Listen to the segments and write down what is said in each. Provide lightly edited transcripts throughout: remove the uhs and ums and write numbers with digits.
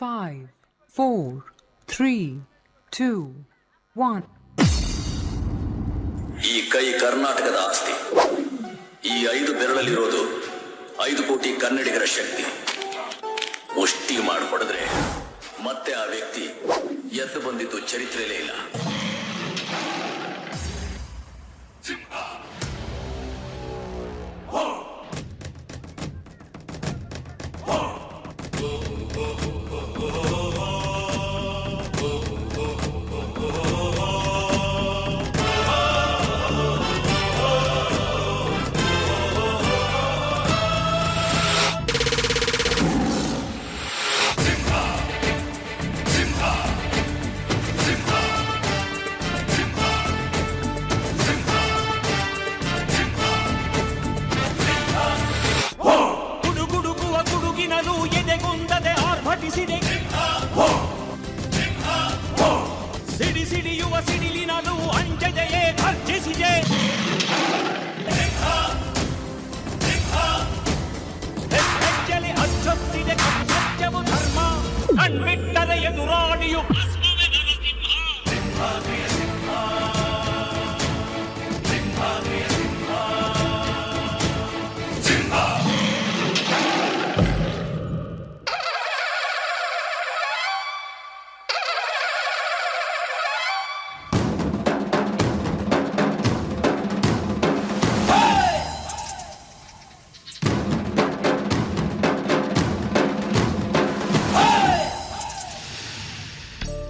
5, 4, 3, 2, 1. ಈ ಕೈ ಕರ್ನಾಟಕದ ಆಸ್ತಿ. ಈ 5 ಬೆರಳಲ್ಲಿರೋದು 5 ಕೋಟಿ ಕನ್ನಡಿಗರ ಶಕ್ತಿ. ಮುಷ್ಟಿ ಮಾಡಿಕೊಡಿದ್ರೆ ಮತ್ತೆ ಆ ವ್ಯಕ್ತಿ ಎದ್ದು ಬಂದಿದ್ದು ಚರಿತ್ರೆಯಲ್ಲೇ ಇಲ್ಲ. ಸಿಡಿ ಸಿಡಿಯುವ ಸಿಡಿಲಿನಲು ಅಂಜದೆಯೇ ಗರ್ಜಿಸಿದೆ. ಹೆಜ್ಜೆಲಿ ಅಚ್ಚೊತ್ತಿದೆ ಸತ್ಯವು ಧರ್ಮ, ಕಣ್ಬಿಟ್ಟರೆ ಎದುರಾಳಿಯು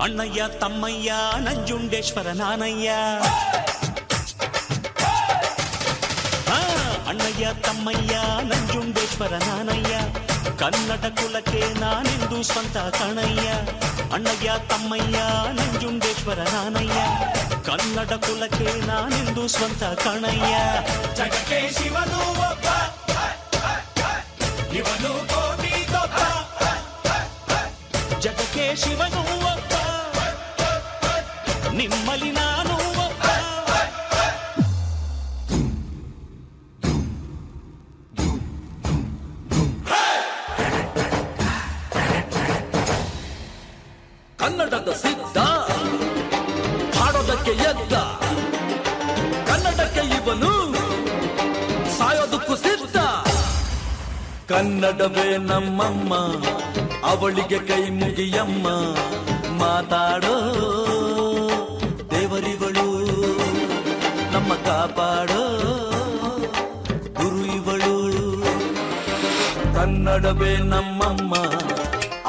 ಅಣ್ಣಯ್ಯ ತಮ್ಮಯ್ಯ ನಂಜುಂಡೇಶ್ವರ ನಾನಯ್ಯ. ಅಣ್ಣಯ್ಯ ತಮ್ಮಯ್ಯ ನಂಜುಂಡೇಶ್ವರ ನಾನಯ್ಯ, ಕನ್ನಡ ಕುಲಕ್ಕೆ ನಾನೆಂದು ಸ್ವಂತ ಕಣಯ್ಯ. ಅಣ್ಣಯ್ಯ ತಮ್ಮಯ್ಯ ನಂಜುಂಡೇಶ್ವರ ನಾನಯ್ಯ, ಕನ್ನಡ ಕುಲಕ್ಕೆ ನಾನೆಂದು ಸ್ವಂತ ಕಣಯ್ಯ. ಜಗಕ್ಕೆ ಶಿವನು ಒಬ್ಬ, ಇವನು ಕೋಟಿ ಗೊಬ್ಬ. ಜಗಕ್ಕೆ ಶಿವನು ಒಬ್ಬ, ನಿಮ್ಮಲ್ಲಿ ನಾನು ಒಬ್ಬ. ಕನ್ನಡದ ಸಿದ್ಧ, ಹಾಡೋದಕ್ಕೆ ಎದ್ದ, ಕನ್ನಡಕ್ಕೆ ಇವನು ಸಾಯೋದಕ್ಕೂ ಸಿದ್ಧ. ಕನ್ನಡವೇ ನಮ್ಮಮ್ಮ, ಅವಳಿಗೆ ಕೈ ಮುಗಿಯಮ್ಮ. ಮಾತಾಡೋ ದೇವರಿಗಳು, ನಮ್ಮ ಕಾಪಾಡೋ ಗುರು ಇವಳು. ಕನ್ನಡವೇ ನಮ್ಮಮ್ಮ,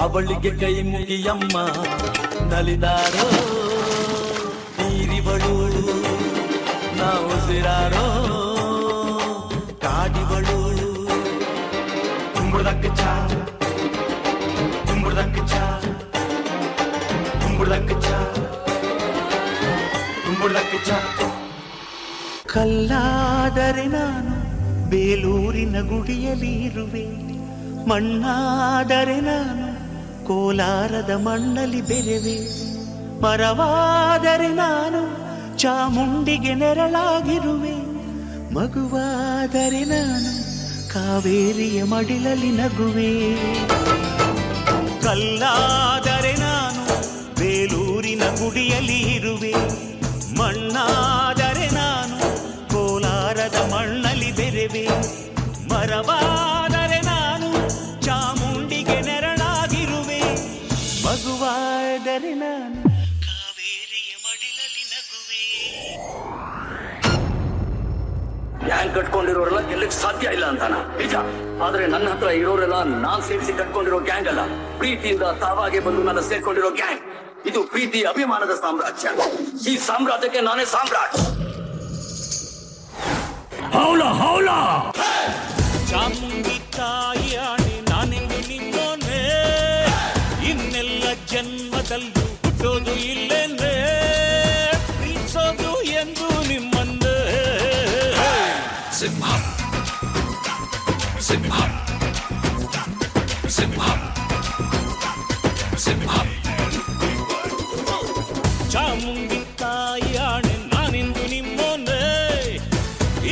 ಅವಳಿಗೆ ಕೈ ಮುಗಿಯಮ್ಮ. ನಲಿದಾರೋ ನೀರಿವಳು, ನಾವು ಉಸಿರಾರೋ ಕಾಡಿವಳು. ಕುಂಬಳದಕ್ಕೆ ಚಾ, ಕುಂಬಳದಕ್ಕೆ ಚಾ, ಕುಂಬಳದಕ್ಕೆ ಚಾ, ಕುಂಬಳದಕ್ಕೆ ಚಾ. ಕಲ್ಲಾದರೆ ನಾನು ಬೇಲೂರಿನ ಗುಡಿಯಲ್ಲಿ ಇರುವೆ, ಮಣ್ಣಾದರೆ ನಾನು ಕೋಲಾರದ ಮಣ್ಣಲ್ಲಿ ಬೆರೆವೆ. ಮರವಾದರೆ ನಾನು ಚಾಮುಂಡಿಗೆ ನೆರಳಾಗಿರುವೆ, ಮಗುವಾದರೆ ನಾನು ಕಾವೇರಿಯ ಮಡಿಲಲ್ಲಿ ನಗುವೆ. ಕಲ್ಲಾದರೆ ನಾನು ಬೇಲೂರಿನ ಗುಡಿಯಲ್ಲಿ ಇರುವೆ, ಮಣ್ಣಾದರೆ ನಾನು ಕೋಲಾರದ ಮಣ್ಣಲ್ಲಿ ಬೆರೆವೆ. ಮರವಾದರೆ ನಾನು ಚಾಮುಂಡಿಗೆ ನೆರಳಾಗಿರುವೆ, ಮಗುವಾದರೆ ನಾನು ಕಾವೇರಿಯ ಮಡಿಲಲ್ಲಿ ನಗುವೆ. ಗ್ಯಾಂಗ್ ಕಟ್ಕೊಂಡಿರೋರೆಲ್ಲ ಗೆಲ್ಲಕ್ಕೆ ಸಾಧ್ಯ ಇಲ್ಲ ಅಂತಾನ ನಿಜ. ಆದ್ರೆ ನನ್ನ ಹತ್ರ ಇರೋರೆಲ್ಲ ನಾನ್ ಸೇರಿಸಿ ಕಟ್ಕೊಂಡಿರೋ ಗ್ಯಾಂಗ್ ಅಲ್ಲ, ಪ್ರೀತಿಯಿಂದ ತಾವಾಗೆ ಬಂದು ನನ್ನ ಸೇರ್ಕೊಂಡಿರೋ ಗ್ಯಾಂಗ್. ಇದು ಪ್ರೀತಿ ಅಭಿಮಾನದ ಸಾಮ್ರಾಜ್ಯ. ಈ ಸಾಮ್ರಾಜ್ಯಕ್ಕೆ ನಾನೇ ಸಾಮ್ರಾಟ್. ಹೌಲ ಹೌಲ. ಚಾಮುಂಡಿ ತಾಯಿಯಾಣೆ ನಾನೆಂದು ನಿನ್ನೋನೆ, ಇನ್ನೆಲ್ಲ ಜನ್ಮದಲ್ಲೂ ಹುಟ್ಟೋದು ಇಲ್ಲೇನೆ, ಪ್ರೀತಿಸೋದು ಎಂದು ನಿಮ್ಮಂದೇ. ಸಿಂಹ ಸಿಂಹ ಸಿಂಹ ಸಿಂಹ. ಚಾಮುಂಡಿ ತಾಯಿಯಾಣೆ ನಾನೆಂದು ನಿಮ್ಮೋನೆ,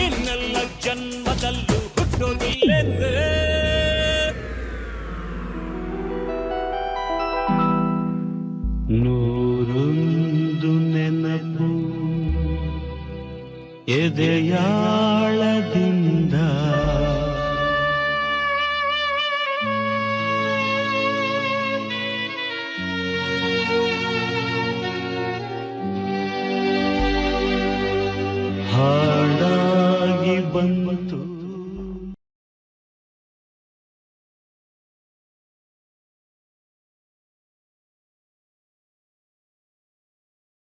ಇನ್ನೆಲ್ಲ ಜನ್ಮದಲ್ಲೂ ಹುಟ್ಟೋದಿಲ್ಲೆಂದೇ. ಎದೆಯಾಳದಿಂದ ಹಾಡಾಗಿ ಬಂತು